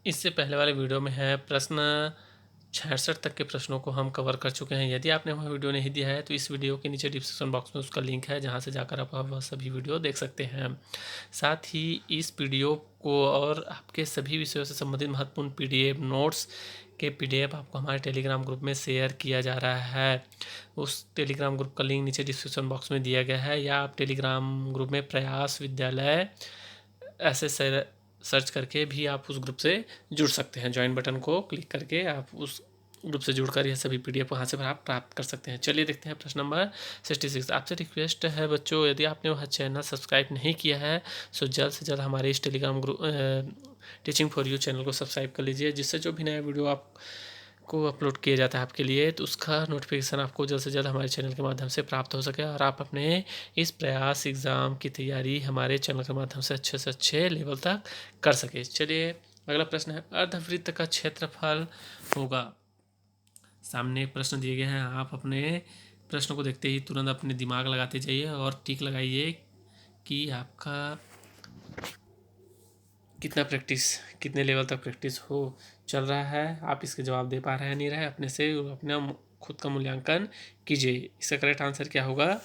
इससे पहले वाले वीडियो में है प्रश्न 66 तक के प्रश्नों को हम कवर कर चुके हैं। यदि आपने वह वीडियो नहीं दिया है तो इस वीडियो के नीचे डिस्क्रिप्शन बॉक्स में उसका लिंक है, जहां से जाकर आप वह सभी वीडियो देख सकते हैं। साथ ही इस वीडियो को और आपके सभी विषयों से संबंधित महत्वपूर्ण पीडीएफ नोट्स के पीडीएफ आपको हमारे टेलीग्राम ग्रुप में शेयर किया जा रहा है। उस टेलीग्राम ग्रुप का लिंक नीचे डिस्क्रिप्शन बॉक्स में दिया गया है, या आप टेलीग्राम ग्रुप में प्रयास विद्यालय ऐसे सर्च करके भी आप उस ग्रुप से जुड़ सकते हैं। ज्वाइन बटन को क्लिक करके आप उस ग्रुप से जुड़कर यह सभी पीडीएफ वहाँ से आप प्राप्त कर सकते हैं। चलिए देखते हैं प्रश्न नंबर 66। आपसे रिक्वेस्ट है बच्चों, यदि आपने वह चैनल सब्सक्राइब नहीं किया है तो जल्द से जल्द हमारे इस Telegram group teaching for you channel को सब्सक्राइब कर लीजिए, जिससे जो भी नया वीडियो आप को अपलोड किया जाता है आपके लिए, तो उसका नोटिफिकेशन आपको जल्द से जल्द हमारे चैनल के माध्यम से प्राप्त हो सके और आप अपने इस प्रयास एग्ज़ाम की तैयारी हमारे चैनल के माध्यम से अच्छे लेवल तक कर सके। चलिए अगला प्रश्न है, अर्धवृत्त का क्षेत्रफल होगा। सामने प्रश्न दिए गए हैं, आप अपने प्रश्न को देखते ही तुरंत अपने दिमाग लगाते जाइए और टिक लगाइए कि आपका कितने लेवल तक प्रैक्टिस हो चल रहा है, आप इसके जवाब दे पा रहे हैं नहीं रहे, अपने से अपना खुद का मूल्यांकन कीजिए। इसका करेक्ट आंसर क्या होगा?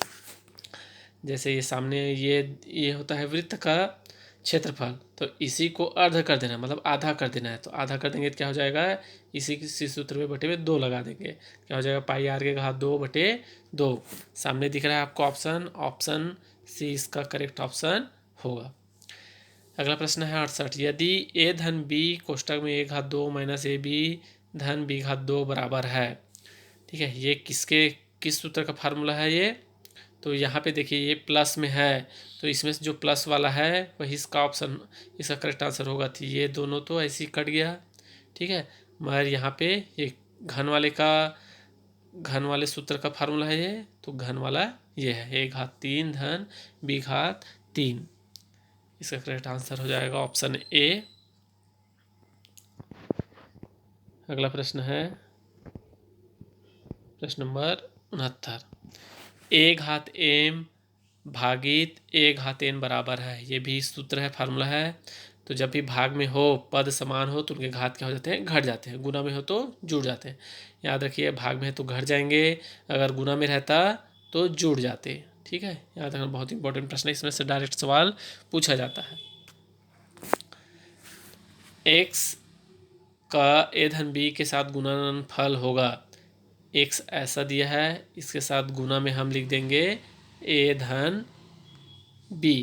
जैसे ये सामने ये होता है वृत्त का क्षेत्रफल, तो इसी को अर्ध कर देना मतलब आधा कर देना है, तो आधा कर देंगे तो क्या हो जाएगा, इसी सूत्र में बटे में 2 लगा देंगे, क्या हो जाएगा, पाई आर के घात 2/2। सामने दिख रहा है आपको ऑप्शन सी इसका करेक्ट ऑप्शन होगा। अगला प्रश्न है 68। यदि a धन b कोष्टक में a घात 2 माइनस ए बी धन b घात 2 बराबर है, ठीक है, ये किस सूत्र का फार्मूला है ये, तो यहाँ पे देखिए ये प्लस में है, तो इसमें से जो प्लस वाला है वही इसका करेक्ट आंसर होगा। तो ये दोनों तो ऐसे ही कट गया, ठीक है, मगर यहाँ पे ये घन वाले सूत्र का फार्मूला है ये, तो घन वाला ये है a घात 3 धन b घात 3। इसका करेक्ट आंसर हो जाएगा ऑप्शन ए। अगला प्रश्न है प्रश्न नंबर 69। a घात m भागित a घात n बराबर है, ये भी सूत्र है, फार्मूला है। तो जब भी भाग में हो, पद समान हो, तो उनके घात क्या हो जाते हैं, घट जाते हैं, गुना में हो तो जुड़ जाते हैं। याद रखिए, भाग में है तो घट जाएंगे, अगर गुना में रहता तो जुड़ जाते। ठीक है, याद रखना, बहुत इंपॉर्टेंट प्रश्न है, इसमें से डायरेक्ट सवाल पूछा जाता है। x का a धन b के साथ गुणनफल होगा। x ऐसा दिया है, इसके साथ गुना में हम लिख देंगे a धन b।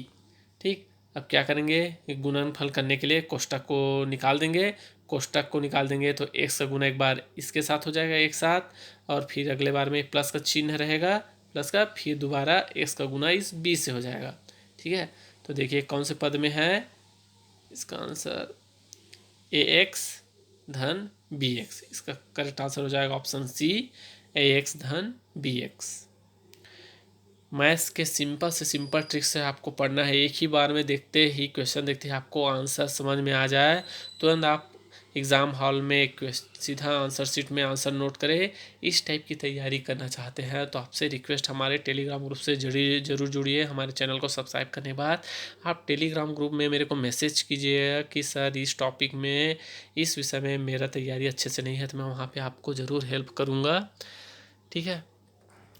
ठीक, अब क्या करेंगे, गुणनफल करने के लिए कोष्टक को निकाल देंगे। कोष्टक को निकाल देंगे तो x का गुना एक बार इसके साथ हो जाएगा एक साथ, और फिर अगले बार में प्लस का चिन्ह रहेगा, प्लस का, फिर दोबारा x का गुना इस b से हो जाएगा। ठीक है, तो देखिए कौन से पद में है, इसका आंसर ax धन bx, इसका करेक्ट आंसर हो जाएगा ऑप्शन सी, ax धन bx। मैथ्स के सिंपल से सिंपल ट्रिक से आपको पढ़ना है, एक ही बार में देखते ही क्वेश्चन देखते ही आपको आंसर समझ में आ जाए, तुरंत आप एग्ज़ाम हॉल में सीधा आंसर शीट में आंसर नोट करें। इस टाइप की तैयारी करना चाहते हैं तो आपसे रिक्वेस्ट, हमारे टेलीग्राम ग्रुप से जरूर जुड़िए। हमारे चैनल को सब्सक्राइब करने के बाद आप टेलीग्राम ग्रुप में मेरे को मैसेज कीजिएगा कि सर इस टॉपिक में, इस विषय में मेरा तैयारी अच्छे से नहीं है, तो मैं वहाँ पर आपको ज़रूर हेल्प करूँगा। ठीक है,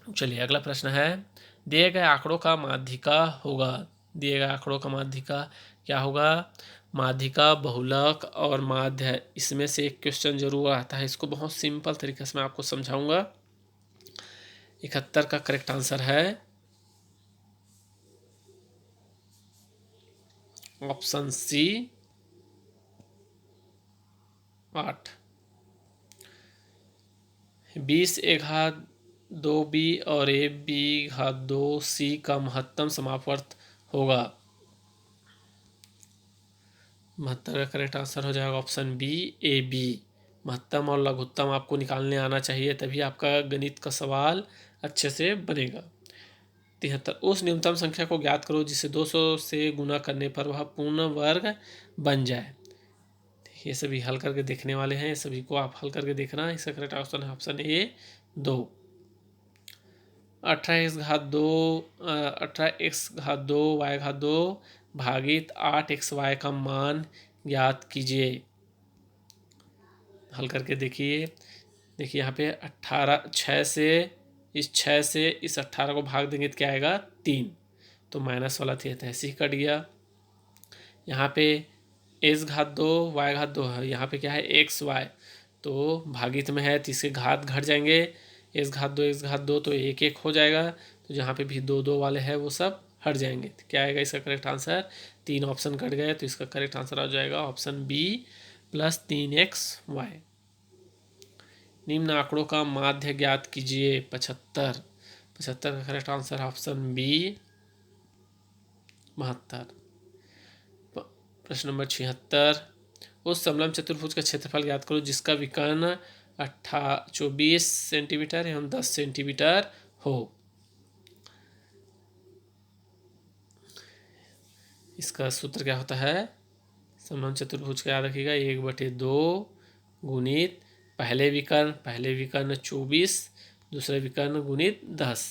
चलिए अगला प्रश्न है, दिए गए आंकड़ों का माध्यिका होगा। दिए गए आंकड़ों का माध्यिका क्या होगा, माध्यिका, बहुलक और माध्य, इसमें से एक क्वेश्चन जरूर आता है, इसको बहुत सिंपल तरीके से मैं आपको समझाऊंगा। 71 का करेक्ट आंसर है ऑप्शन सी 8। 20 a घात 2b और a b घात 2c का महत्तम समापवर्त होगा। 72 का करेक्ट आंसर हो जाएगा ऑप्शन बी, ए बी। महत्तम और लघुत्तम आपको निकालने आना चाहिए, तभी आपका गणित का सवाल अच्छे से बनेगा। 73, उस न्यूनतम संख्या को ज्ञात करो जिसे 200 से गुना करने पर वह पूर्ण वर्ग बन जाए। ये सभी हल करके देखने वाले हैं, सभी को आप हल करके देखना। इसका करेक्ट ऑप्शन है ऑप्शन ए 2। 18x घात 2 18x घात 2 y घात 2 भागित 8xy का मान ज्ञात कीजिए। हल करके देखिए। देखिए यहाँ पे 18, 6 से इस 18 को भाग देंगे तो क्या आएगा 3, तो माइनस वाला थी तो ऐसे ही कट गया। यहाँ पे x घात 2 y घात 2 है, यहाँ पे क्या है x y, तो भागित में है तो इसके घात घट जाएंगे, x घात 2 तो 1 1 हो जाएगा, तो जहाँ पे भी 2 2 वाले हैं वो सब हट जाएंगे, तो क्या आएगा इसका करेक्ट आंसर। 3 ऑप्शन कट गए तो इसका करेक्ट आंसर आ जाएगा ऑप्शन बी +3xy। निम्न आंकड़ों का माध्य ज्ञात कीजिए। 75 का करेक्ट आंसर ऑप्शन बी 72। प्रश्न नंबर 76, उस समलंब चतुर्भुज का क्षेत्रफल ज्ञात करो जिसका विकर्ण 24 सेंटीमीटर एवं 10 सेंटीमीटर हो। इसका सूत्र क्या होता है, समलंब चतुर्भुज का याद रखिएगा 1/2 गुणित पहले विकर्ण 24, दूसरे विकर्ण गुणित 10,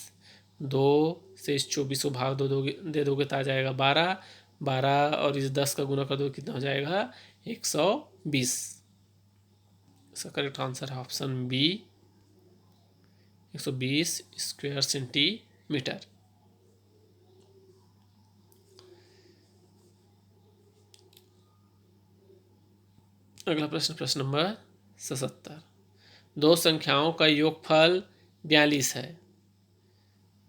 2 से इस 24 को भाग दे दोगे तो आ जाएगा 12, 12 और इस 10 का गुना कर दो कितना हो जाएगा 120। इसका करेक्ट आंसर है ऑप्शन बी 120 स्क्वायर सेंटीमीटर। अगला प्रश्न नंबर 77, दो संख्याओं का योगफल 42 है,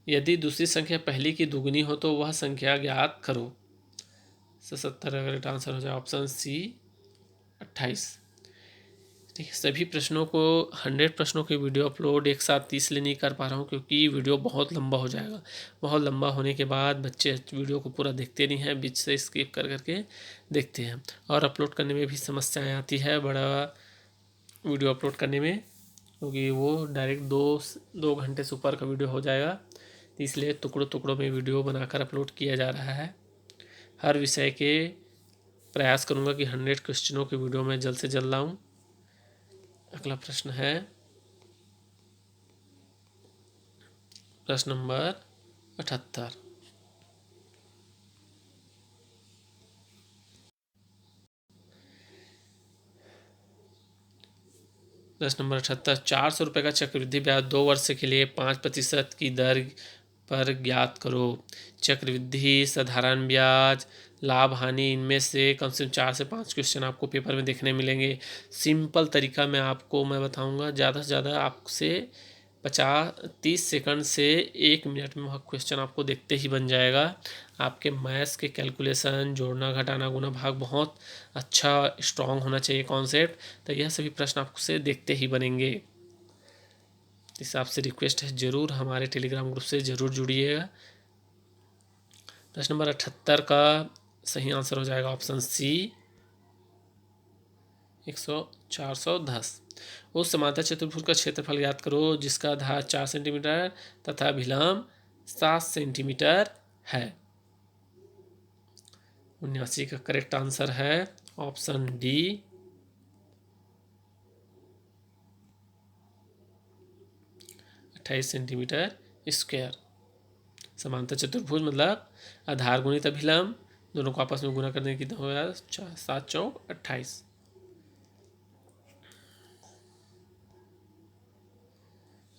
यदि दूसरी संख्या पहली की दुगनी हो तो वह संख्या ज्ञात करो। 77 का करेक्ट आंसर हो जाए ऑप्शन सी 28। देखिए सभी प्रश्नों को 100 प्रश्नों की वीडियो अपलोड एक साथ इसलिए नहीं कर पा रहा हूँ क्योंकि वीडियो बहुत लंबा हो जाएगा। बहुत लंबा होने के बाद बच्चे वीडियो को पूरा देखते नहीं हैं, बीच से स्किप कर करके देखते हैं और अपलोड करने में भी समस्याएं आती है बड़ा वीडियो अपलोड करने में, क्योंकि वो डायरेक्ट 2 घंटे से ऊपर का वीडियो हो जाएगा, इसलिए टुकड़ों में वीडियो बनाकर अपलोड किया जा रहा है। हर विषय के प्रयास करूँगा कि 100 क्वेश्चनों की वीडियो मैं जल्द से जल्द लाऊँ। अगला प्रश्न है प्रश्न नंबर 78, प्रश्न नंबर 78, 400 रुपये का चक्रवृद्धि ब्याज 2 वर्ष के लिए 5% की दर पर ज्ञात करो। चक्रवृद्धि, साधारण ब्याज, लाभ हानि, इनमें से कम 4 से 5 क्वेश्चन आपको पेपर में देखने मिलेंगे। सिंपल तरीका मैं बताऊंगा, ज़्यादा से ज़्यादा आपसे 30 सेकंड से 1 मिनट में वह क्वेश्चन आपको देखते ही बन जाएगा। आपके मैथ्स के कैलकुलेशन, जोड़ना घटाना गुना भाग बहुत अच्छा स्ट्रॉन्ग होना चाहिए कॉन्सेप्ट, तो यह सभी प्रश्न आपसे देखते ही बनेंगे। इस आपसे रिक्वेस्ट है ज़रूर हमारे टेलीग्राम ग्रुप से ज़रूर जुड़िएगा। प्रश्न नंबर 78 का सही आंसर हो जाएगा ऑप्शन सी 410। उस समांतर चतुर्भुज का क्षेत्रफल ज्ञात करो जिसका आधार 4 सेंटीमीटर तथा अभिलंब 7 सेंटीमीटर है। 79 का करेक्ट आंसर है ऑप्शन डी 28 सेंटीमीटर स्क्वायर। समांतर चतुर्भुज मतलब आधार गुणित अभिलंब दोनों को आपस में गुना करने की कितना होगा 7 चौक 28।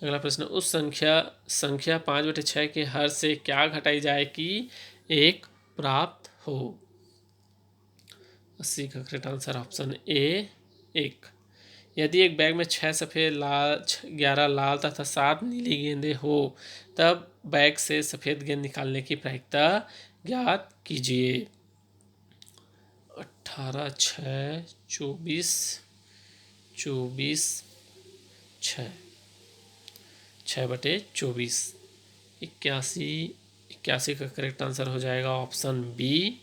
अगला प्रश्न, उस संख्या 5/6 के हर से क्या घटाई जाए कि 1 प्राप्त हो। 80 का करेक्ट आंसर ऑप्शन ए 1। यदि एक बैग में 6 सफ़ेद, 11 लाल तथा 7 नीली गेंदें हो तब बैग से सफ़ेद गेंद निकालने की प्रायिकता ज्ञात कीजिए। 18 6 24 6 6/24 81 का करेक्ट आंसर हो जाएगा ऑप्शन बी।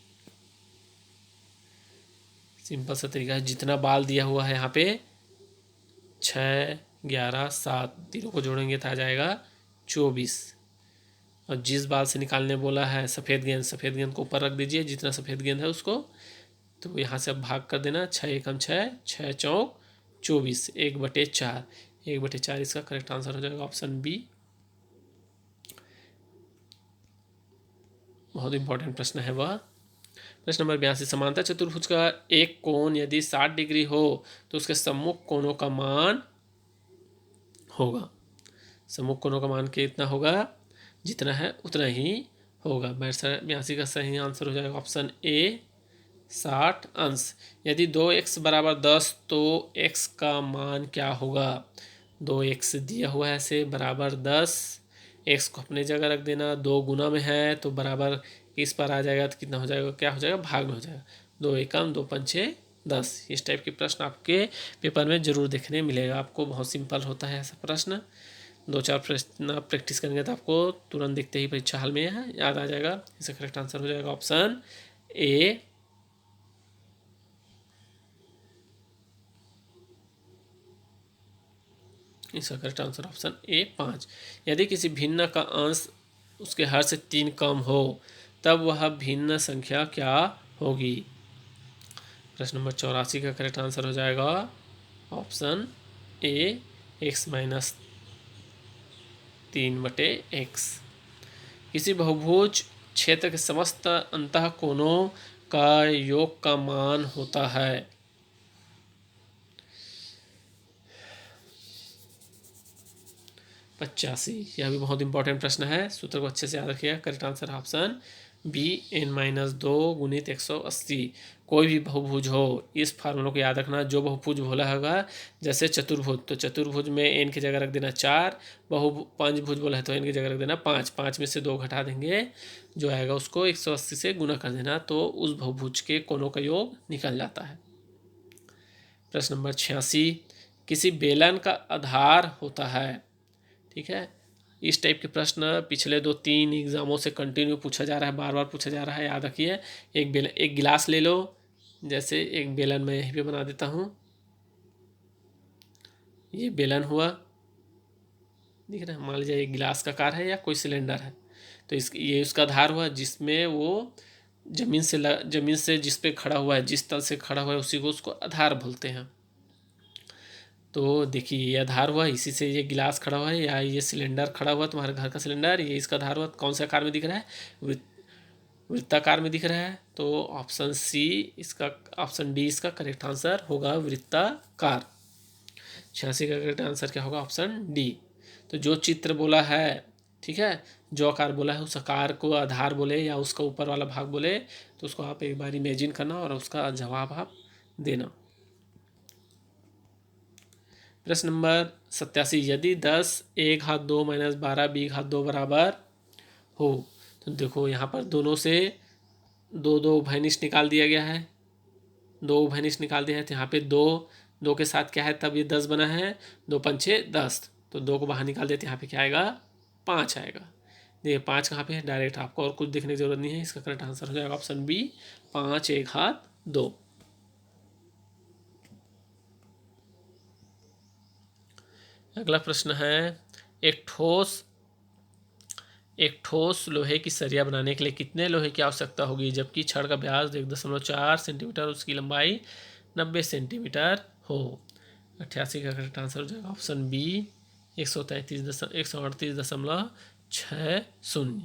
सिंपल सा तरीका है, जितना बाल दिया हुआ है यहाँ पे 6 11 7 तीनों को जोड़ेंगे तो आ जाएगा 24, और जिस बाल से निकालने बोला है सफ़ेद गेंद को ऊपर रख दीजिए, जितना सफ़ेद गेंद है उसको, तो यहाँ से अब भाग कर देना 6 एकम 6 6 चौक 24 1/4 1/4 इसका करेक्ट आंसर हो जाएगा ऑप्शन बी। बहुत इंपॉर्टेंट प्रश्न है वह। प्रश्न नंबर 82, समांतर चतुर्भुज का एक कोण यदि 60 डिग्री हो तो उसके सम्मुख कोणों का मान होगा। सम्मुख कोणों का मान कितना होगा, जितना है उतना ही होगा। 82 का सही आंसर हो जाएगा ऑप्शन ए 60 अंश। यदि 2x बराबर 10 तो x का मान क्या होगा। 2x दिया हुआ है से बराबर 10, x को अपने जगह रख देना, 2 गुना में है तो बराबर इस पर आ जाएगा तो कितना हो जाएगा, क्या हो जाएगा, भाग में हो जाएगा। 2 एकम 2 पंचे 10। इस टाइप के प्रश्न आपके पेपर में जरूर देखने मिलेगा आपको। बहुत सिंपल होता है ऐसा प्रश्न। 2-4 प्रश्न प्रैक्टिस करेंगे तो आपको तुरंत देखते ही परीक्षा हाल में याद आ जाएगा। इसका करेक्ट आंसर हो जाएगा ऑप्शन ए। इसका करेक्ट आंसर ऑप्शन ए 5। यदि किसी भिन्न का अंश उसके हर से 3 कम हो तब वह भिन्न संख्या क्या होगी। प्रश्न नंबर 84 का करेक्ट आंसर हो जाएगा ऑप्शन ए x-3/x। किसी बहुभुज क्षेत्र के समस्त अंतः कोणों का योग का मान होता है। 85, यह भी बहुत इंपॉर्टेंट प्रश्न है। सूत्र को अच्छे से याद रखिएगा। Correct answer option B n-2 गुणित 180। कोई भी बहुभुज हो, इस फार्मूला को याद रखना। जो बहुभुज बोला होगा, जैसे चतुर्भुज, तो चतुर्भुज में n की जगह रख देना 4, पंचभुज बोला है तो n की जगह रख देना 5। 5 में से 2 घटा देंगे, जो आएगा उसको 180 से गुना कर देना, तो उस बहुभुज के कोणों का योग निकल जाता है। प्रश्न नंबर 86, किसी बेलन का आधार होता है। ठीक है, इस टाइप के प्रश्न पिछले 2-3 एग्जामों से कंटिन्यू पूछा जा रहा है, बार बार पूछा जा रहा है। याद रखिए। एक गिलास ले लो, जैसे एक बेलन मैं यहीं पे बना देता हूँ। ये बेलन हुआ, दिख रहा है। मान लीजिए एक गिलास का आकार है या कोई सिलेंडर है, तो ये उसका आधार हुआ, जिसमें वो जमीन से जिस पे खड़ा हुआ है, जिस तल से खड़ा हुआ है, उसी को उसको आधार बोलते हैं। तो देखिए ये आधार हुआ, इसी से ये गिलास खड़ा हुआ है, या ये सिलेंडर खड़ा हुआ, तुम्हारे घर का सिलेंडर, ये इसका आधार हुआ। कौन से आकार में दिख रहा है, वृत्ताकार में दिख रहा है। तो ऑप्शन सी इसका, ऑप्शन डी इसका करेक्ट आंसर होगा, वृत्ताकार। 86 का करेक्ट आंसर क्या होगा, ऑप्शन डी। तो जो चित्र बोला है, ठीक है, जो आकार बोला है उस आकार को आधार बोले या उसका ऊपर वाला भाग बोले, तो उसको आप एक बार इमेजिन करना और उसका जवाब आप देना। प्रश्न नंबर 87, यदि 10 1/2 - 12 b/2 बराबर हो, तो देखो यहाँ पर दोनों से 2 उभयनिष्ठ निकाल दिया गया है। 2 उभयनिष्ठ निकाल दिया है, तो यहाँ पे 2 के साथ क्या है, तब ये 10 बना है। 2 पंचे 10, तो 2 को बाहर निकाल देते, यहाँ पे क्या आएगा, 5 आएगा। देखिए 5 कहाँ पे है, डायरेक्ट, आपको और कुछ देखने की जरूरत नहीं है। इसका करेक्ट आंसर हो जाएगा ऑप्शन बी 5 1/2। अगला प्रश्न है, एक ठोस लोहे की सरिया बनाने के लिए कितने लोहे की आवश्यकता होगी, जबकि छड़ का व्यास 1.4 सेंटीमीटर, उसकी लंबाई 90 सेंटीमीटर हो। 88 का करेक्ट आंसर हो जाएगा ऑप्शन बी 138.60।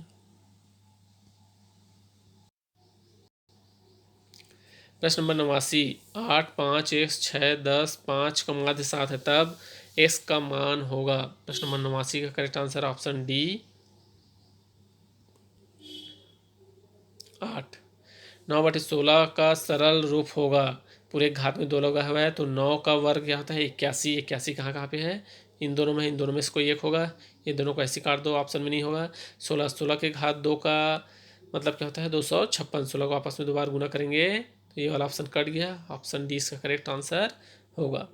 प्रश्न नंबर 89, 8 5 x 6 10 5 का माध्य 7 है, तब x का मान होगा। प्रश्न नंबर 89 का करेक्ट आंसर ऑप्शन डी 8। 9/16 का सरल रूप होगा। पूरे घात में 2 लगा हुआ है, तो 9 का वर्ग क्या होता है, 81। 81 कहाँ पे है, इन दोनों में, इन दोनों में से कोई एक होगा। ये दोनों को ऐसे काट दो, ऑप्शन में नहीं होगा। 16 के घात 2 का मतलब क्या होता है, 256। 16 को आपस में 2 बार गुना करेंगे, तो ये वाला ऑप्शन कट गया। ऑप्शन डी इसका करेक्ट आंसर होगा।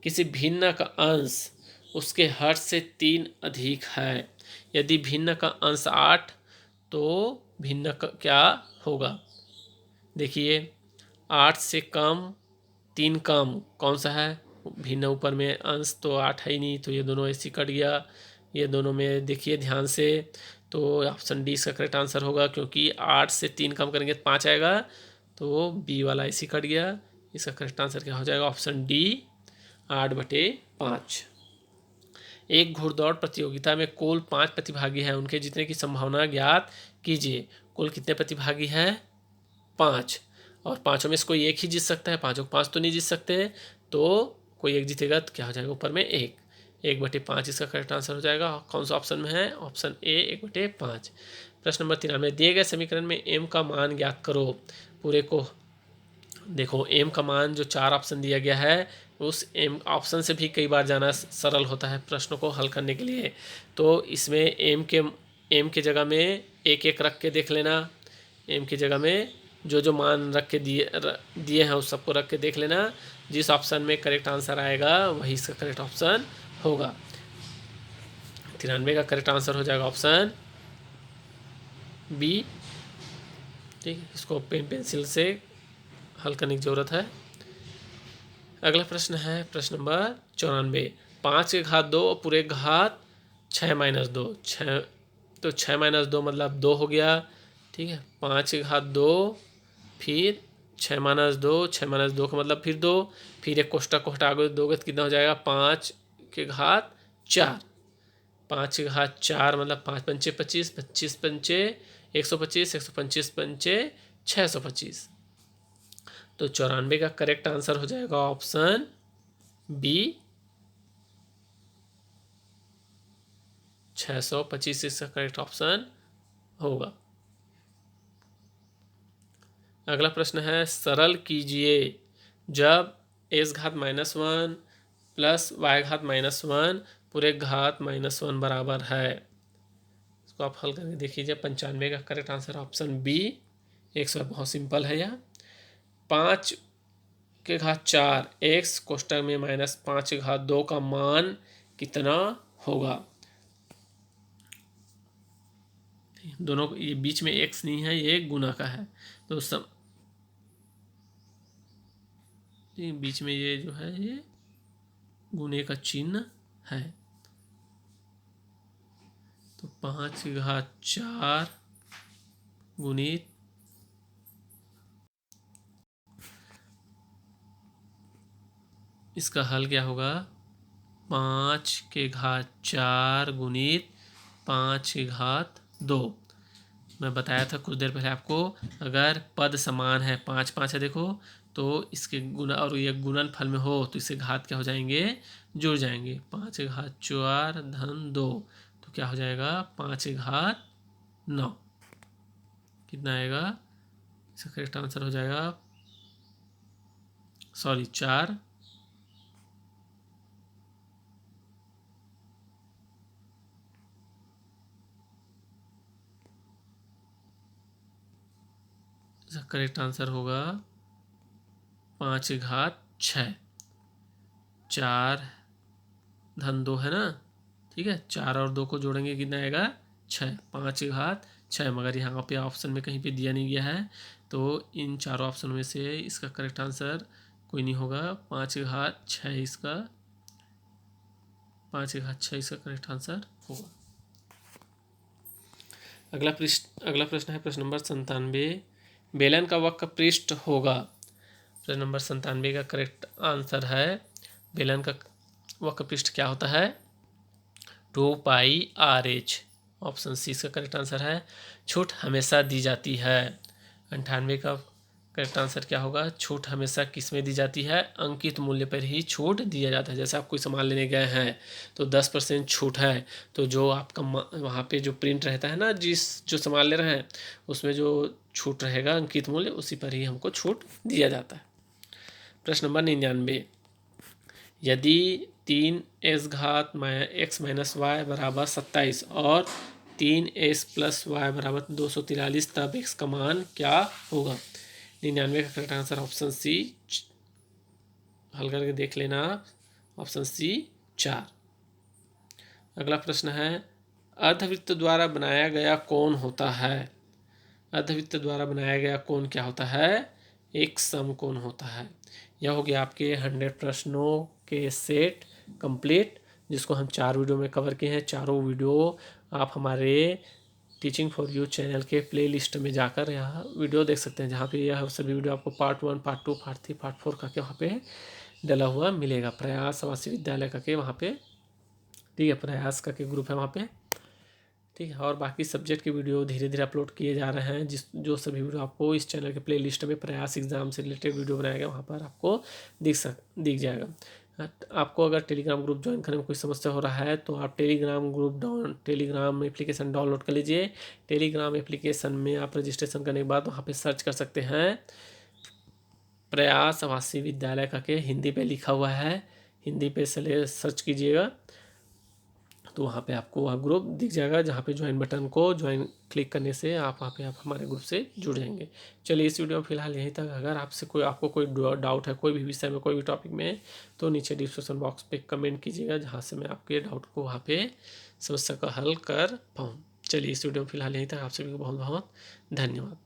किसी भिन्न का अंश उसके हर से 3 अधिक है। यदि भिन्न का अंश 8, तो भिन्न का क्या होगा। देखिए 8 से कम 3 कम कौन सा है, भिन्न ऊपर में अंश तो 8 है ही नहीं, तो ये दोनों ऐसे कट गया। ये दोनों में देखिए ध्यान से, तो ऑप्शन डी इसका करेक्ट आंसर होगा, क्योंकि 8 से 3 कम करेंगे तो 5 आएगा, तो बी वाला ऐसे कट गया। इसका करेक्ट आंसर क्या हो जाएगा, ऑप्शन डी 8/5। एक घुड़दौड़ प्रतियोगिता में कुल 5 प्रतिभागी हैं, उनके जीतने की संभावना ज्ञात कीजिए। कुल कितने प्रतिभागी हैं, 5, और पाँचों में से कोई एक ही जीत सकता है, पाँचों को 5 तो नहीं जीत सकते, तो कोई एक जीतेगा तो क्या हो जाएगा ऊपर में 1/5 इसका करेक्ट आंसर हो जाएगा। कौन सा ऑप्शन में है? Option A 1/5। प्रश्न नंबर 93, दिए गए समीकरण में m का मान ज्ञात करो। पूरे को देखो, m का मान जो 4 ऑप्शन दिया गया है उस m ऑप्शन से भी कई बार जाना सरल होता है प्रश्नों को हल करने के लिए। तो इसमें m के जगह में एक एक रख के देख लेना, m की जगह में जो मान रख के दिए हैं उस सबको रख के देख लेना। जिस ऑप्शन में करेक्ट आंसर आएगा वही इसका करेक्ट ऑप्शन होगा। 93 का करेक्ट आंसर हो जाएगा ऑप्शन बी। ठीक, इसको पेन पेंसिल से हल करने की ज़रूरत है। अगला प्रश्न है प्रश्न नंबर 94, 5 के घात 2 और पूरे घात 6 - 2, 6 तो 6 - 2 मतलब 2 हो गया। ठीक है, 5 के घात 2 फिर 6 - 2, 6 - 2 का मतलब फिर 2, फिर एक कोष्टक को हटा दोगे तो कितना हो जाएगा 5 के घात 4, 5 के घात 4 मतलब 5 पंचे 25, 25 पंचे 125, 125 पंचे 625। तो 94 का करेक्ट आंसर हो जाएगा ऑप्शन बी 625 इसका करेक्ट ऑप्शन होगा। अगला प्रश्न है सरल कीजिए जब s घात -1 प्लस y घात -1 पूरे घात -1 बराबर है। इसको आप हल करके देखिए। 95 का करेक्ट आंसर ऑप्शन बी 100। बहुत सिंपल है यह। 5 के घात 4 x कोष्टक में -5 के घात 2 का मान कितना होगा? दोनों ये बीच में x नहीं है, ये गुना का है, तो बीच में ये जो है ये गुने का चिन्ह है। तो 5 के घात 4 गुणित इसका हल क्या होगा? 5 के घात 4 गुणित 5 के घात 2। मैं बताया था कुछ देर पहले आपको, अगर पद समान है 5 5 है देखो, तो इसके गुना और ये गुणनफल में हो तो इसके घात क्या हो जाएंगे? जुड़ जाएंगे। 5 के घात 4 धन 2 तो क्या हो जाएगा? 5 के घात 9। कितना आएगा? इसका करेक्ट आंसर हो जाएगा 4। इसका करेक्ट आंसर होगा 5 के घात 6। 4 धन 2 है ना, ठीक है। 4 और 2 को जोड़ेंगे कितना आएगा? 6। 5 के घात 6, मगर यहाँ पे ऑप्शन में कहीं पे दिया नहीं गया है, तो इन चारों ऑप्शन में से इसका करेक्ट आंसर कोई नहीं होगा। 5 के घात 6 इसका 5 के घात 6 इसका करेक्ट आंसर होगा। अगला प्रश्न है प्रश्न नंबर 97, बेलन का वक्र पृष्ठ होगा। प्रश्न नंबर 97 का करेक्ट आंसर है बेलन का वक्र पृष्ठ क्या होता है? 2πr/h। ऑप्शन सी इसका करेक्ट आंसर है। छूट हमेशा दी जाती है। 98 का करेक्ट आंसर क्या होगा? छूट हमेशा किस में दी जाती है? अंकित मूल्य पर ही छूट दिया जाता है। जैसे आप कोई सामान लेने गए हैं तो 10% छूट है, तो जो आपका वहाँ पे जो प्रिंट रहता है ना, जो सामान ले रहे हैं उसमें जो छूट रहेगा अंकित मूल्य, उसी पर ही हमको छूट दिया जाता है। प्रश्न नंबर 99, यदि 3s घात x - y बराबर 27 और 3s + y बराबर 243, तब x का मान क्या होगा? 99 का करेक्ट आंसर ऑप्शन सी, हल करके देख लेना, ऑप्शन सी 4। अगला प्रश्न है अर्धवृत्त द्वारा बनाया गया कोण होता है। अर्धवृत्त द्वारा बनाया गया कोण क्या होता है? एक समकोण होता है। यह हो गया आपके 100 प्रश्नों के सेट कंप्लीट, जिसको हम 4 वीडियो में कवर किए हैं। चारों वीडियो आप हमारे टीचिंग फॉर यू चैनल के प्लेलिस्ट में जाकर यह वीडियो देख सकते हैं, जहाँ पे यह सभी वीडियो आपको पार्ट 1, पार्ट 2, पार्ट 3, पार्ट 4 करके वहाँ पे डला हुआ मिलेगा। प्रयास आवासीय विद्यालय करके वहाँ पे, ठीक है, प्रयास करके ग्रुप है वहाँ पे, ठीक है। और बाकी सब्जेक्ट के वीडियो धीरे धीरे अपलोड किए जा रहे हैं, जो सभी वीडियो आपको इस चैनल के प्ले लिस्ट में प्रयास एग्जाम से रिलेटेड वीडियो बनाया गया वहाँ पर आपको दिख जाएगा। आपको अगर टेलीग्राम ग्रुप ज्वाइन करने में कोई समस्या हो रहा है तो आप टेलीग्राम एप्लीकेशन डाउनलोड कर लीजिए। टेलीग्राम एप्लीकेशन में आप रजिस्ट्रेशन करने के बाद वहाँ पे सर्च कर सकते हैं प्रयास आवासीय विद्यालय करके, हिंदी पे लिखा हुआ है, हिंदी पे सर्च कीजिएगा तो वहाँ पे आपको वह ग्रुप दिख जाएगा, जहाँ पे ज्वाइन बटन को ज्वाइन क्लिक करने से आप वहाँ पे आप हमारे ग्रुप से जुड़ जाएंगे। चलिए इस वीडियो में फिलहाल यहीं तक। अगर आपको कोई डाउट है कोई भी विषय में, कोई भी टॉपिक में, तो नीचे डिस्क्रिप्शन बॉक्स पे कमेंट कीजिएगा, जहाँ से मैं आपके डाउट को वहाँ पे समस्या का हल कर पाऊँ। चलिए इस वीडियो में फिलहाल यहीं तक। आप सभी को बहुत बहुत धन्यवाद।